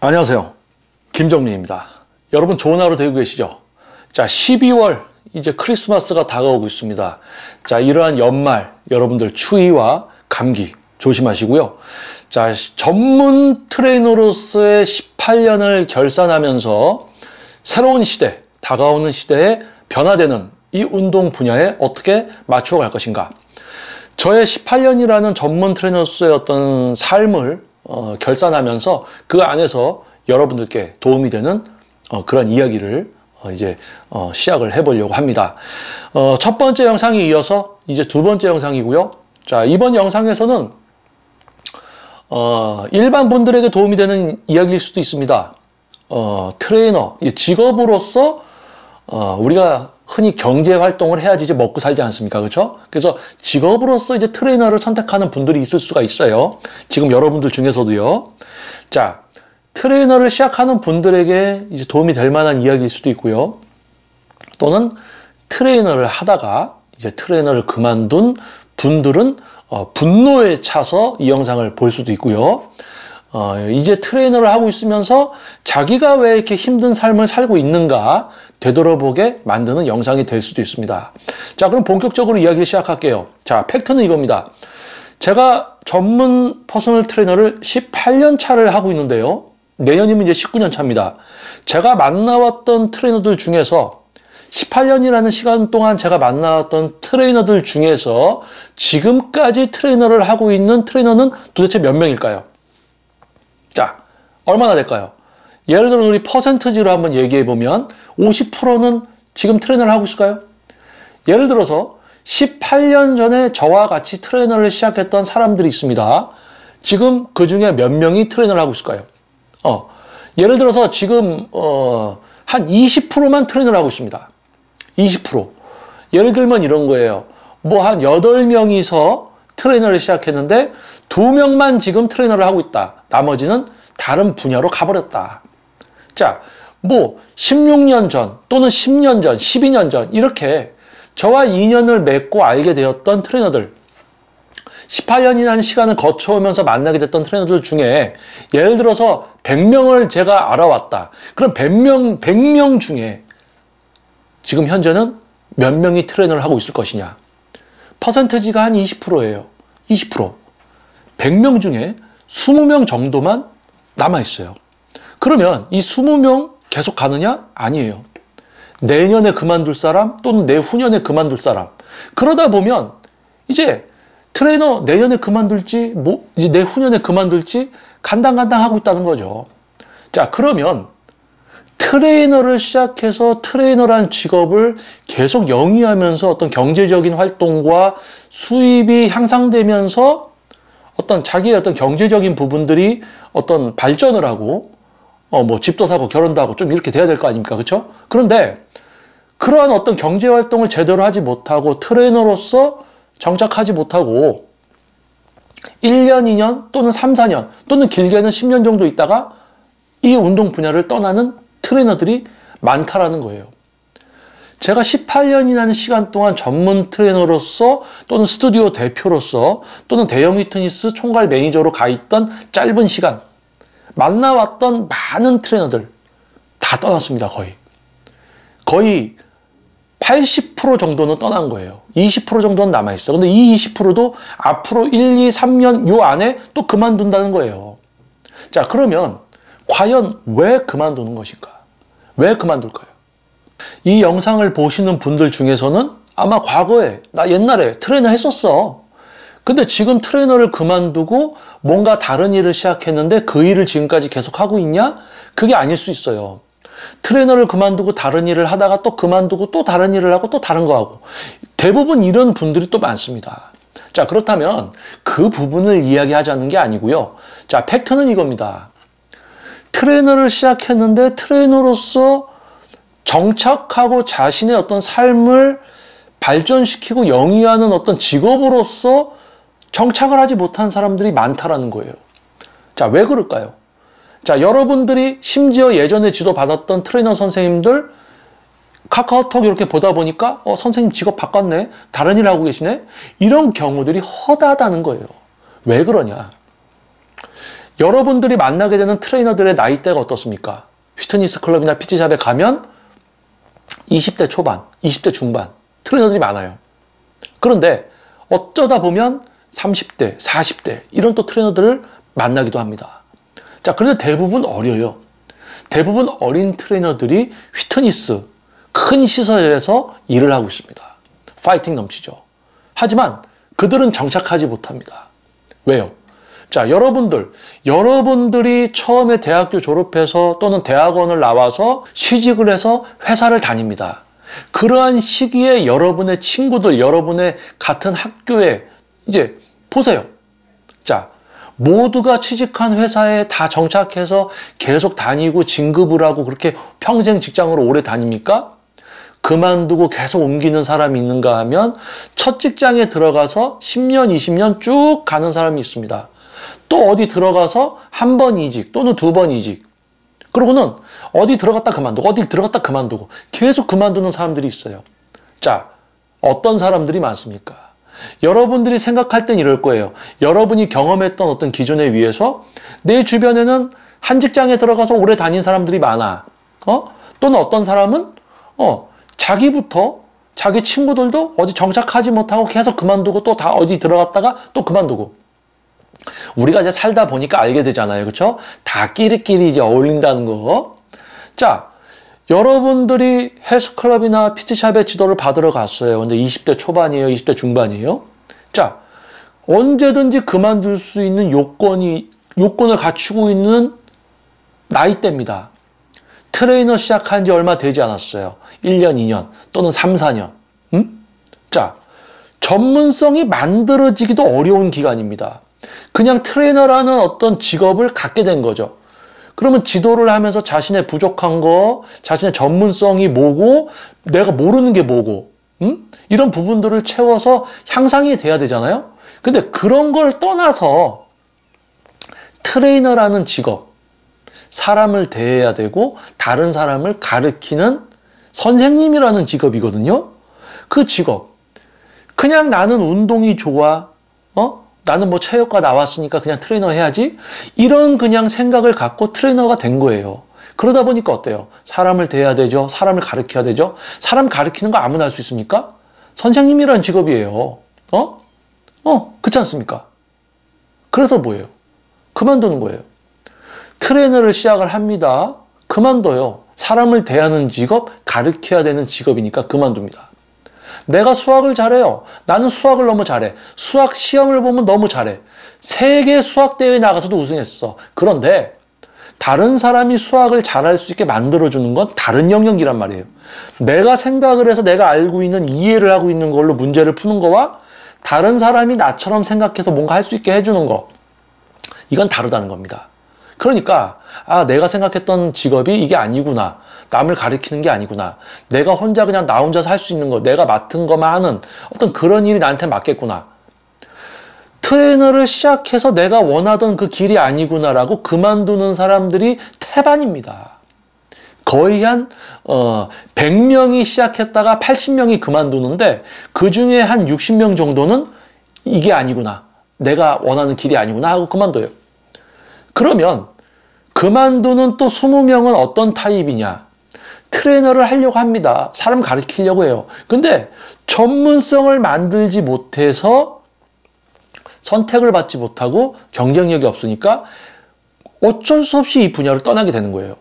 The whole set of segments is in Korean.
안녕하세요. 김정민입니다. 여러분 좋은 하루 되고 계시죠? 자, 12월 이제 크리스마스가 다가오고 있습니다. 자, 이러한 연말 여러분들 추위와 감기 조심하시고요. 자, 전문 트레이너로서의 18년을 결산하면서 새로운 시대, 다가오는 시대에 변화되는 이 운동 분야에 어떻게 맞춰갈 것인가? 저의 18년이라는 전문 트레이너로서의 어떤 삶을 결산하면서 그 안에서 여러분들께 도움이 되는 그런 이야기를 이제 시작을 해보려고 합니다. 첫 번째 영상에 이어서 이제 두 번째 영상이고요. 자, 이번 영상에서는 일반 분들에게 도움이 되는 이야기일 수도 있습니다. 트레이너, 직업으로서 우리가 흔히 경제 활동을 해야지 이제 먹고 살지 않습니까? 그렇죠? 그래서 직업으로서 이제 트레이너를 선택하는 분들이 있을 수가 있어요. 지금 여러분들 중에서도요. 자, 트레이너를 시작하는 분들에게 이제 도움이 될 만한 이야기일 수도 있고요. 또는 트레이너를 하다가 이제 트레이너를 그만둔 분들은 분노에 차서 이 영상을 볼 수도 있고요. 이제 트레이너를 하고 있으면서 자기가 왜 이렇게 힘든 삶을 살고 있는가 되돌아보게 만드는 영상이 될 수도 있습니다. 자, 그럼 본격적으로 이야기를 시작할게요. 자, 팩트는 이겁니다. 제가 전문 퍼스널 트레이너를 18년 차를 하고 있는데요. 내년이면 이제 19년 차입니다. 제가 만나왔던 트레이너들 중에서 18년이라는 시간 동안 제가 만나왔던 트레이너들 중에서 지금까지 트레이너를 하고 있는 트레이너는 도대체 몇 명일까요? 자, 얼마나 될까요? 예를 들어 우리 퍼센트지로 한번 얘기해 보면 50%는 지금 트레이너를 하고 있을까요? 예를 들어서 18년 전에 저와 같이 트레이너를 시작했던 사람들이 있습니다. 지금 그 중에 몇 명이 트레이너를 하고 있을까요? 예를 들어서 지금 한 20%만 트레이너를 하고 있습니다. 20%. 예를 들면 이런 거예요. 뭐 한 8명이서 트레이너를 시작했는데 2명만 지금 트레이너를 하고 있다. 나머지는 다른 분야로 가버렸다. 자, 뭐 16년 전 또는 10년 전, 12년 전 이렇게 저와 인연을 맺고 알게 되었던 트레이너들, 18년이라는 시간을 거쳐오면서 만나게 됐던 트레이너들 중에 예를 들어서 100명을 제가 알아왔다. 그럼 100명 중에 지금 현재는 몇 명이 트레이너를 하고 있을 것이냐? 퍼센트지가 한 20%예요. 20%. 100명 중에 20명 정도만 남아있어요. 그러면 이 20명 계속 가느냐? 아니에요. 내년에 그만둘 사람 또는 내후년에 그만둘 사람. 그러다 보면 이제 트레이너 내년에 그만둘지 뭐 이제 내후년에 그만둘지 간당간당하고 있다는 거죠. 자, 그러면 트레이너를 시작해서 트레이너란 직업을 계속 영위하면서 어떤 경제적인 활동과 수입이 향상되면서 어떤 자기의 어떤 경제적인 부분들이 어떤 발전을 하고 뭐 집도 사고 결혼도 하고 좀 이렇게 돼야 될 거 아닙니까? 그렇죠? 그런데 그러한 어떤 경제 활동을 제대로 하지 못하고 트레이너로서 정착하지 못하고 1년, 2년 또는 3, 4년 또는 길게는 10년 정도 있다가 이 운동 분야를 떠나는 트레이너들이 많다라는 거예요. 제가 18년이라는 시간 동안 전문 트레이너로서 또는 스튜디오 대표로서 또는 대형 피트니스 총괄 매니저로 가 있던 짧은 시간 만나왔던 많은 트레이너들 다 떠났습니다. 거의 80% 정도는 떠난 거예요. 20% 정도는 남아있어. 근데 이 20%도 앞으로 1, 2, 3년 요 안에 또 그만둔다는 거예요. 자, 그러면 과연 왜 그만두는 것인가? 왜 그만둘까요? 이 영상을 보시는 분들 중에서는 아마 과거에 나 옛날에 트레이너 했었어. 근데 지금 트레이너를 그만두고 뭔가 다른 일을 시작했는데 그 일을 지금까지 계속 하고 있냐? 그게 아닐 수 있어요. 트레이너를 그만두고 다른 일을 하다가 또 그만두고 또 다른 일을 하고 또 다른 거 하고 대부분 이런 분들이 또 많습니다. 자, 그렇다면 그 부분을 이야기하자는 게 아니고요. 자, 팩트는 이겁니다. 트레이너를 시작했는데 트레이너로서 정착하고 자신의 어떤 삶을 발전시키고 영위하는 어떤 직업으로서 정착을 하지 못한 사람들이 많다라는 거예요. 자, 왜 그럴까요? 자, 여러분들이 심지어 예전에 지도받았던 트레이너 선생님들 카카오톡 이렇게 보다 보니까 선생님 직업 바꿨네. 다른 일 하고 계시네. 이런 경우들이 허다하다는 거예요. 왜 그러냐? 여러분들이 만나게 되는 트레이너들의 나이대가 어떻습니까? 피트니스 클럽이나 PT샵에 가면 20대 초반, 20대 중반 트레이너들이 많아요. 그런데 어쩌다 보면 30대, 40대 이런 또 트레이너들을 만나기도 합니다. 자, 그런데 대부분 어려요. 대부분 어린 트레이너들이 피트니스 큰 시설에서 일을 하고 있습니다. 파이팅 넘치죠. 하지만 그들은 정착하지 못합니다. 왜요? 자, 여러분들이 처음에 대학교 졸업해서 또는 대학원을 나와서 취직을 해서 회사를 다닙니다. 그러한 시기에 여러분의 친구들, 여러분의 같은 학교에 이제 보세요. 자, 모두가 취직한 회사에 다 정착해서 계속 다니고 진급을 하고 그렇게 평생 직장으로 오래 다닙니까? 그만두고 계속 옮기는 사람이 있는가 하면 첫 직장에 들어가서 10년, 20년 쭉 가는 사람이 있습니다. 또 어디 들어가서 한 번 이직 또는 두 번 이직. 그러고는 어디 들어갔다 그만두고 어디 들어갔다 그만두고 계속 그만두는 사람들이 있어요. 자, 어떤 사람들이 많습니까? 여러분들이 생각할 땐 이럴 거예요. 여러분이 경험했던 어떤 기준에 의해서 내 주변에는 한 직장에 들어가서 오래 다닌 사람들이 많아. 또는 어떤 사람은 자기부터 자기 친구들도 어디 정착하지 못하고 계속 그만두고 또 다 어디 들어갔다가 또 그만두고. 우리가 이제 살다 보니까 알게 되잖아요. 그렇죠? 다 끼리끼리 이제 어울린다는 거. 자, 여러분들이 헬스클럽이나 PT샵의 지도를 받으러 갔어요. 근데 20대 초반이에요? 20대 중반이에요? 자, 언제든지 그만둘 수 있는 요건을 갖추고 있는 나이대입니다. 트레이너 시작한 지 얼마 되지 않았어요. 1년, 2년 또는 3, 4년. 자, 전문성이 만들어지기도 어려운 기간입니다. 그냥 트레이너라는 어떤 직업을 갖게 된 거죠. 그러면 지도를 하면서 자신의 부족한 거, 자신의 전문성이 뭐고, 내가 모르는 게 뭐고, 이런 부분들을 채워서 향상이 돼야 되잖아요. 근데 그런 걸 떠나서 트레이너라는 직업, 사람을 대해야 되고 다른 사람을 가르치는 선생님이라는 직업이거든요. 그 직업, 그냥 나는 운동이 좋아, 나는 뭐 체육과 나왔으니까 그냥 트레이너 해야지, 이런 그냥 생각을 갖고 트레이너가 된 거예요. 그러다 보니까 어때요? 사람을 대해야 되죠. 사람을 가르쳐야 되죠. 사람 가르치는 거 아무나 할 수 있습니까? 선생님이라는 직업이에요. 그렇지 않습니까? 그래서 뭐예요? 그만두는 거예요. 트레이너를 시작을 합니다. 그만둬요. 사람을 대하는 직업, 가르쳐야 되는 직업이니까 그만둡니다. 내가 수학을 잘해요. 나는 수학을 너무 잘해. 수학 시험을 보면 너무 잘해. 세계 수학대회에 나가서도 우승했어. 그런데 다른 사람이 수학을 잘할 수 있게 만들어주는 건 다른 영역이란 말이에요. 내가 생각을 해서 내가 알고 있는, 이해를 하고 있는 걸로 문제를 푸는 거와 다른 사람이 나처럼 생각해서 뭔가 할 수 있게 해주는 거, 이건 다르다는 겁니다. 그러니까 내가 생각했던 직업이 이게 아니구나. 남을 가리키는 게 아니구나. 내가 혼자 그냥 나 혼자서 할 수 있는 거, 내가 맡은 것만 하는 어떤 그런 일이 나한테 맞겠구나. 트레이너를 시작해서 내가 원하던 그 길이 아니구나라고 그만두는 사람들이 태반입니다. 거의 한 100명이 시작했다가 80명이 그만두는데 그중에 한 60명 정도는 이게 아니구나. 내가 원하는 길이 아니구나 하고 그만둬요. 그러면 그만두는 또 20명은 어떤 타입이냐? 트레이너를 하려고 합니다. 사람 가르치려고 해요. 근데 전문성을 만들지 못해서 선택을 받지 못하고 경쟁력이 없으니까 어쩔 수 없이 이 분야를 떠나게 되는 거예요.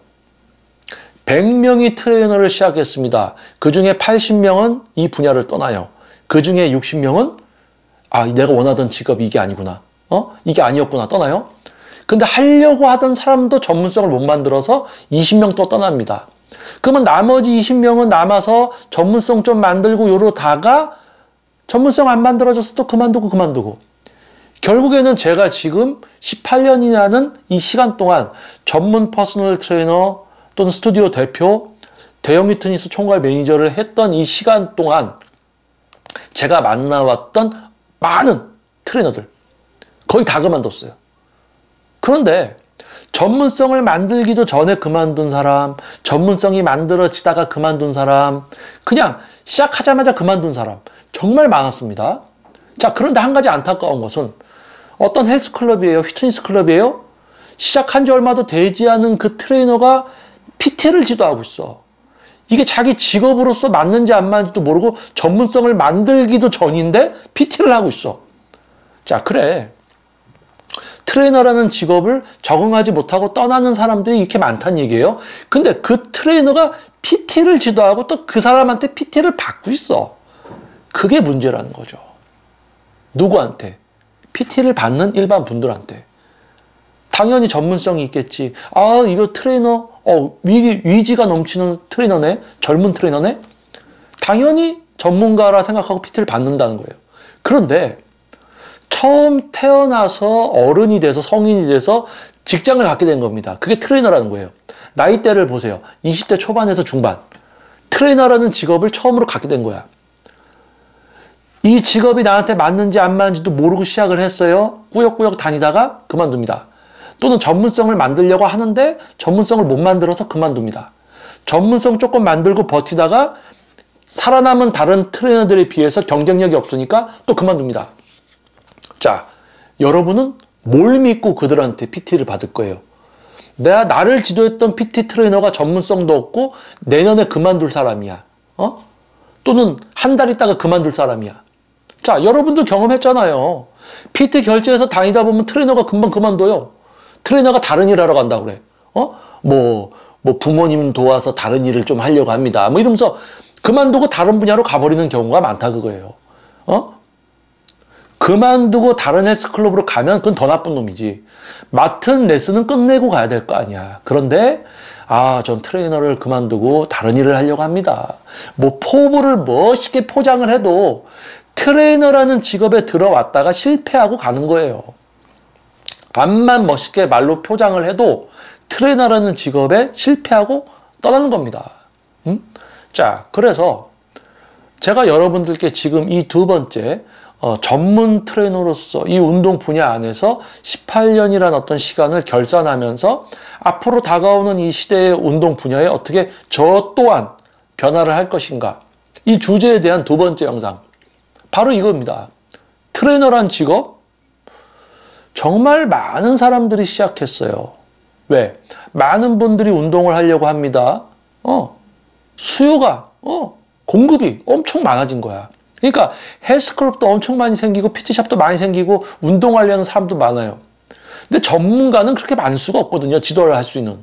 100명이 트레이너를 시작했습니다. 그 중에 80명은 이 분야를 떠나요. 그 중에 60명은 내가 원하던 직업이 이게 아니구나. 이게 아니었구나. 떠나요. 근데 하려고 하던 사람도 전문성을 못 만들어서 20명 또 떠납니다. 그러면 나머지 20명은 남아서 전문성 좀 만들고 요러다가 전문성 안 만들어져서 또 그만두고 결국에는 제가 지금 18년이라는 이 시간 동안 전문 퍼스널 트레이너 또는 스튜디오 대표, 대형 피트니스 총괄 매니저를 했던 이 시간 동안 제가 만나왔던 많은 트레이너들 거의 다 그만뒀어요. 그런데 전문성을 만들기도 전에 그만둔 사람, 전문성이 만들어지다가 그만둔 사람, 그냥 시작하자마자 그만둔 사람 정말 많았습니다. 자, 그런데 한 가지 안타까운 것은 어떤 헬스클럽이에요? 피트니스 클럽이에요? 시작한 지 얼마도 되지 않은 그 트레이너가 PT를 지도하고 있어. 이게 자기 직업으로서 맞는지 안 맞는지도 모르고 전문성을 만들기도 전인데 PT를 하고 있어. 자, 그래. 트레이너라는 직업을 적응하지 못하고 떠나는 사람들이 이렇게 많다는 얘기예요. 근데 그 트레이너가 PT를 지도하고 또 그 사람한테 PT를 받고 있어. 그게 문제라는 거죠. 누구한테? PT를 받는 일반 분들한테. 당연히 전문성이 있겠지. 아, 이거 트레이너, 위지가 넘치는 트레이너네? 젊은 트레이너네? 당연히 전문가라 생각하고 PT를 받는다는 거예요. 그런데 처음 태어나서 어른이 돼서 성인이 돼서 직장을 갖게 된 겁니다. 그게 트레이너라는 거예요. 나이대를 보세요. 20대 초반에서 중반. 트레이너라는 직업을 처음으로 갖게 된 거야. 이 직업이 나한테 맞는지 안 맞는지도 모르고 시작을 했어요. 꾸역꾸역 다니다가 그만둡니다. 또는 전문성을 만들려고 하는데 전문성을 못 만들어서 그만둡니다. 전문성 조금 만들고 버티다가 살아남은 다른 트레이너들에 비해서 경쟁력이 없으니까 또 그만둡니다. 자, 여러분은 뭘 믿고 그들한테 PT를 받을 거예요? 나를 지도했던 PT 트레이너가 전문성도 없고 내년에 그만둘 사람이야. 또는 한 달 있다가 그만둘 사람이야. 자, 여러분들 경험했잖아요. PT 결제해서 다니다 보면 트레이너가 금방 그만둬요. 트레이너가 다른 일 하러 간다고 그래. 뭐 부모님 도와서 다른 일을 좀 하려고 합니다. 뭐 이러면서 그만두고 다른 분야로 가버리는 경우가 많다 그거예요. 그만두고 다른 헬스클럽으로 가면 그건 더 나쁜 놈이지. 맡은 레슨은 끝내고 가야 될 거 아니야. 그런데 전 트레이너를 그만두고 다른 일을 하려고 합니다. 뭐 포부를 멋있게 포장을 해도 트레이너라는 직업에 들어왔다가 실패하고 가는 거예요. 암만 멋있게 말로 포장을 해도 트레이너라는 직업에 실패하고 떠나는 겁니다. 자, 그래서 제가 여러분들께 지금 이 두 번째 전문 트레이너로서 이 운동 분야 안에서 18년이라는 어떤 시간을 결산하면서 앞으로 다가오는 이 시대의 운동 분야에 어떻게 저 또한 변화를 할 것인가, 이 주제에 대한 두 번째 영상, 바로 이겁니다. 트레이너란 직업 정말 많은 사람들이 시작했어요. 왜? 많은 분들이 운동을 하려고 합니다. 수요가 공급이 엄청 많아진 거야. 그러니까 헬스클럽도 엄청 많이 생기고 PT샵도 많이 생기고 운동하려는 사람도 많아요. 근데 전문가는 그렇게 많을 수가 없거든요. 지도를 할 수 있는.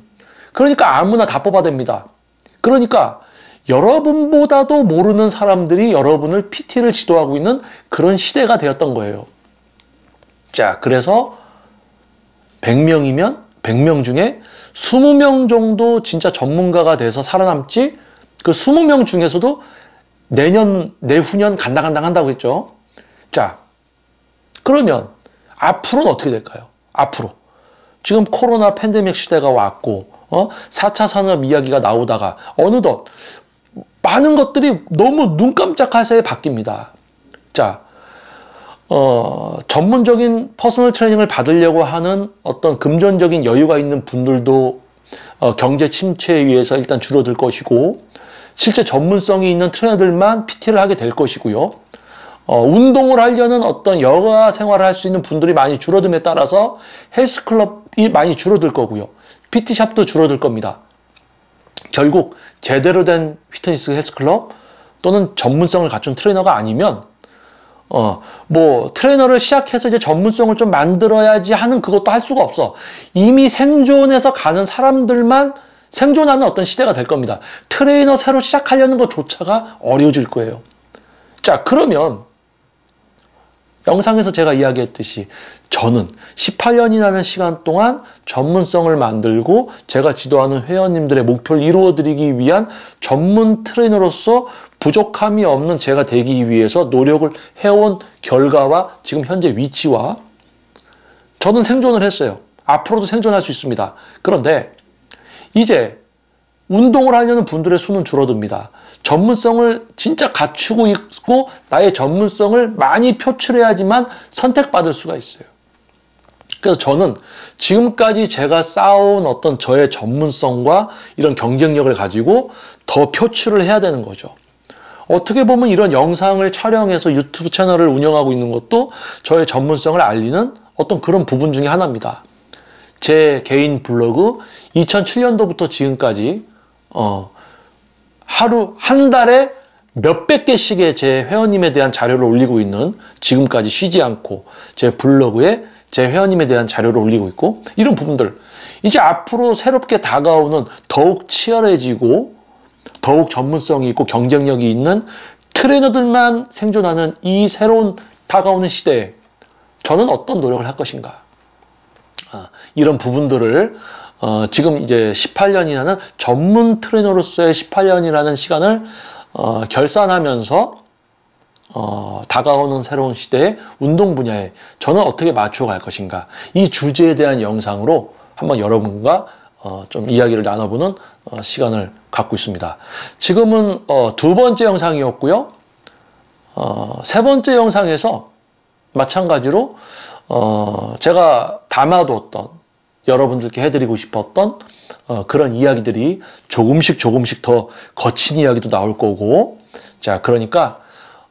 그러니까 아무나 다 뽑아댑니다. 그러니까 여러분보다도 모르는 사람들이 여러분을 PT를 지도하고 있는 그런 시대가 되었던 거예요. 자, 그래서 100명이면 100명 중에 20명 정도 진짜 전문가가 돼서 살아남지, 그 20명 중에서도 내년, 내후년 간당간당 한다고 했죠. 자, 그러면 앞으로는 어떻게 될까요? 앞으로. 지금 코로나 팬데믹 시대가 왔고, 4차 산업 이야기가 나오다가 어느덧 많은 것들이 너무 눈 깜짝할 새에 바뀝니다. 자, 전문적인 퍼스널 트레이닝을 받으려고 하는 어떤 금전적인 여유가 있는 분들도 경제 침체에 의해서 일단 줄어들 것이고, 실제 전문성이 있는 트레이너들만 PT를 하게 될 것이고요. 운동을 하려는 어떤 여가 생활을 할 수 있는 분들이 많이 줄어듦에 따라서 헬스클럽이 많이 줄어들 거고요. PT샵도 줄어들 겁니다. 결국 제대로 된 피트니스 헬스클럽 또는 전문성을 갖춘 트레이너가 아니면 뭐 트레이너를 시작해서 이제 전문성을 좀 만들어야지 하는 그것도 할 수가 없어. 이미 생존해서 가는 사람들만 생존하는 어떤 시대가 될 겁니다. 트레이너 새로 시작하려는 것조차가 어려워질 거예요. 자, 그러면 영상에서 제가 이야기했듯이 저는 18년이라는 시간 동안 전문성을 만들고 제가 지도하는 회원님들의 목표를 이루어드리기 위한 전문 트레이너로서 부족함이 없는 제가 되기 위해서 노력을 해온 결과와 지금 현재 위치와 저는 생존을 했어요. 앞으로도 생존할 수 있습니다. 그런데 이제 운동을 하려는 분들의 수는 줄어듭니다. 전문성을 진짜 갖추고 있고 나의 전문성을 많이 표출해야지만 선택받을 수가 있어요. 그래서 저는 지금까지 제가 쌓아온 어떤 저의 전문성과 이런 경쟁력을 가지고 더 표출을 해야 되는 거죠. 어떻게 보면 이런 영상을 촬영해서 유튜브 채널을 운영하고 있는 것도 저의 전문성을 알리는 어떤 그런 부분 중에 하나입니다. 제 개인 블로그 2007년도부터 지금까지 한 달에 몇백 개씩의 제 회원님에 대한 자료를 올리고 있는, 지금까지 쉬지 않고 제 블로그에 제 회원님에 대한 자료를 올리고 있고, 이런 부분들 이제 앞으로 새롭게 다가오는 더욱 치열해지고 더욱 전문성이 있고 경쟁력이 있는 트레이너들만 생존하는 이 새로운 다가오는 시대에 저는 어떤 노력을 할 것인가, 이런 부분들을 지금 이제 18년이라는 전문 트레이너로서의 18년이라는 시간을 결산하면서 다가오는 새로운 시대의 운동 분야에 저는 어떻게 맞춰 갈 것인가, 이 주제에 대한 영상으로 한번 여러분과 좀 이야기를 나눠보는 시간을 갖고 있습니다. 지금은 두 번째 영상이었고요. 세 번째 영상에서 마찬가지로 제가 담아뒀던, 여러분들께 해드리고 싶었던 그런 이야기들이 조금씩 더 거친 이야기도 나올 거고, 자, 그러니까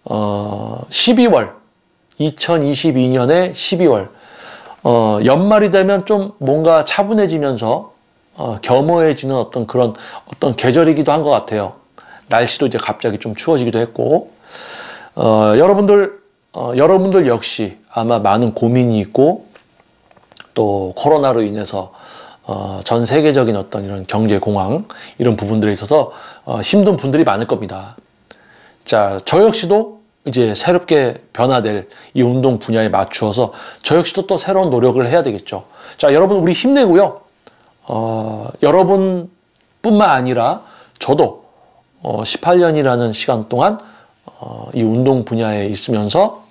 2022년의 12월 연말이 되면 좀 뭔가 차분해지면서 겸허해지는 어떤 계절이기도 한 것 같아요. 날씨도 이제 갑자기 좀 추워지기도 했고, 여러분들 역시 아마 많은 고민이 있고, 또 코로나로 인해서 전 세계적인 어떤 이런 경제 공황, 이런 부분들에 있어서 힘든 분들이 많을 겁니다. 자, 저 역시도 이제 새롭게 변화될 이 운동 분야에 맞추어서 저 역시도 또 새로운 노력을 해야 되겠죠. 자, 여러분 우리 힘내고요. 여러분뿐만 아니라 저도 18년이라는 시간 동안 이 운동 분야에 있으면서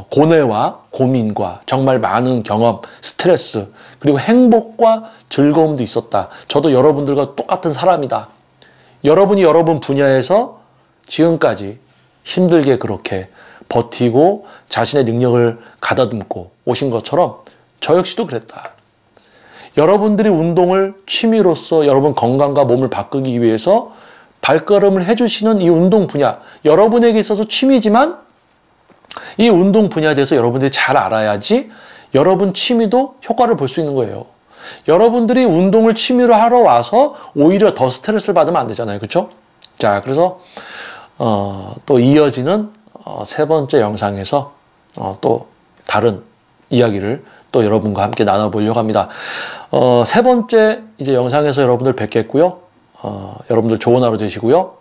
고뇌와 고민과 정말 많은 경험, 스트레스, 그리고 행복과 즐거움도 있었다. 저도 여러분들과 똑같은 사람이다. 여러분이 여러분 분야에서 지금까지 힘들게 그렇게 버티고 자신의 능력을 가다듬고 오신 것처럼 저 역시도 그랬다. 여러분들이 운동을 취미로서 여러분 건강과 몸을 바꾸기 위해서 발걸음을 해주시는 이 운동 분야, 여러분에게 있어서 취미지만 이 운동 분야에 대해서 여러분들이 잘 알아야지 여러분 취미도 효과를 볼 수 있는 거예요. 여러분들이 운동을 취미로 하러 와서 오히려 더 스트레스를 받으면 안 되잖아요. 그렇죠? 자, 그래서 또 이어지는 세 번째 영상에서 또 다른 이야기를 또 여러분과 함께 나눠보려고 합니다. 세 번째 이제 영상에서 여러분들 뵙겠고요. 여러분들 좋은 하루 되시고요.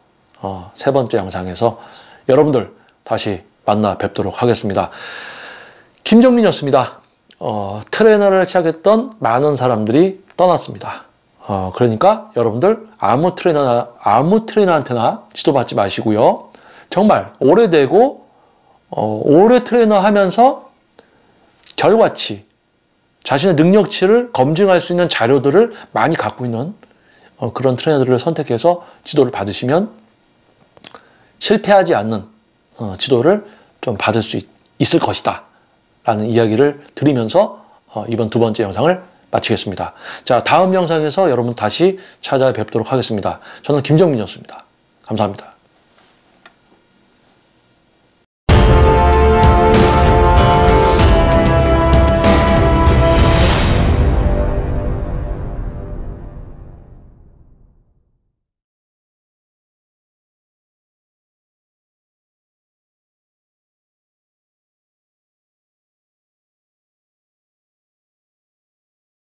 세 번째 영상에서 여러분들 다시 만나 뵙도록 하겠습니다. 김정민이었습니다. 트레이너를 시작했던 많은 사람들이 떠났습니다. 그러니까 여러분들 아무 트레이너한테나 지도받지 마시고요. 정말 오래되고 오래 트레이너 하면서 결과치, 자신의 능력치를 검증할 수 있는 자료들을 많이 갖고 있는 그런 트레이너들을 선택해서 지도를 받으시면 실패하지 않는 지도를 좀 받을 수 있을 것이다 라는 이야기를 드리면서 이번 두 번째 영상을 마치겠습니다. 자, 다음 영상에서 여러분 다시 찾아뵙도록 하겠습니다. 저는 김정민이었습니다. 감사합니다.